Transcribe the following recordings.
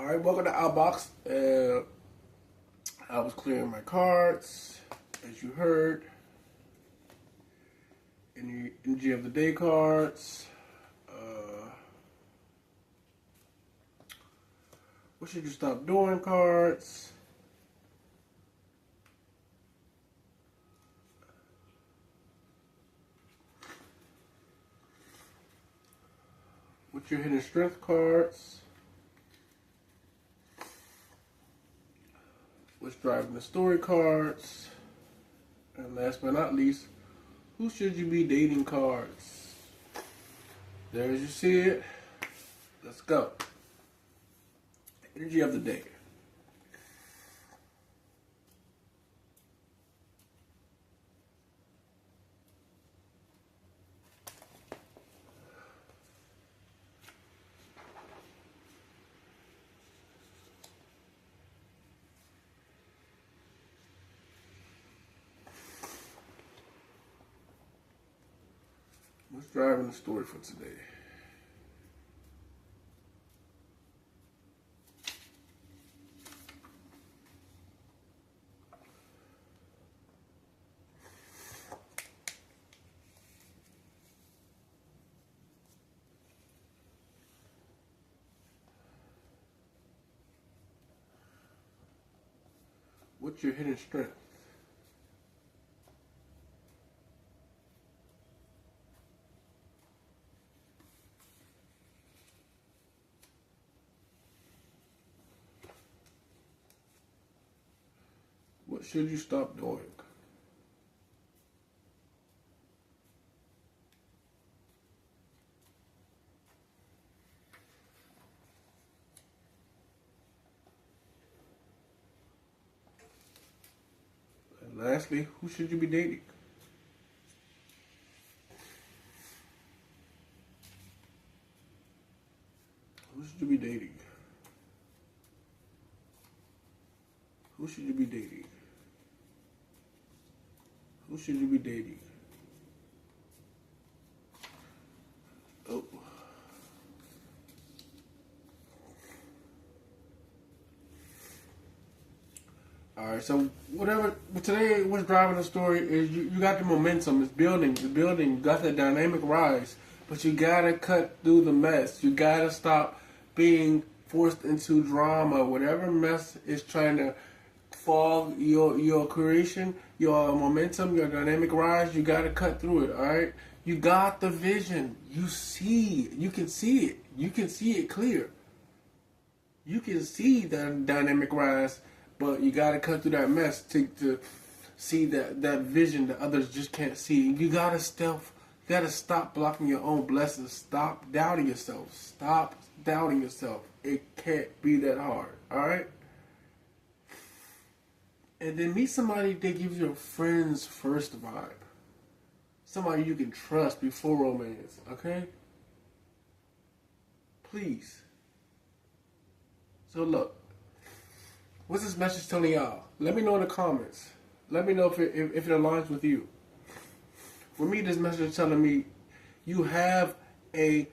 Alright, welcome to Outbox. I was clearing my cards, as you heard. Energy of the day cards. What should you stop doing cards? What's your hidden strength cards? What's driving the story cards? And last but not least, who should you be dating cards? There as you see it. Let's go. Energy of the day. What's driving the story for today? What's your hidden strength? What should you stop doing? And lastly, who should you be dating? Who should you be dating? Who should you be dating? Who should you be dating? Oh. Alright, so today what's driving the story is you got the momentum, it's building, you got that dynamic rise, but you gotta cut through the mess. You gotta stop being forced into drama. Whatever mess is trying to fog your creation, your momentum, your dynamic rise, you gotta cut through it, alright? You got the vision. You can see it. You can see it clear. You can see that dynamic rise, but you gotta cut through that mess to see that vision that others just can't see. You gotta stop blocking your own blessings. Stop doubting yourself. Stop doubting yourself. It can't be that hard, alright? And then meet somebody that gives you a friend's first vibe. Somebody you can trust before romance, okay? Please. So look, what's this message telling y'all? Let me know in the comments. Let me know if it aligns with you. For me, this message is telling me you have a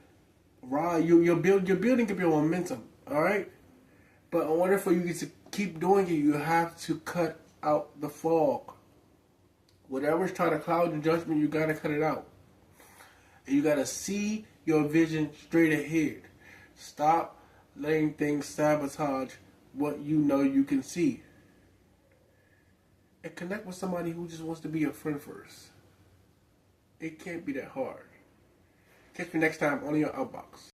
ride. You're building up your momentum, all right? But in order for you to keep doing it, you have to cut out the fog. Whatever's trying to cloud your judgment, you gotta cut it out. And you gotta see your vision straight ahead. Stop letting things sabotage what you know you can see. And connect with somebody who just wants to be your friend first. It can't be that hard. Catch me next time on your Outbox.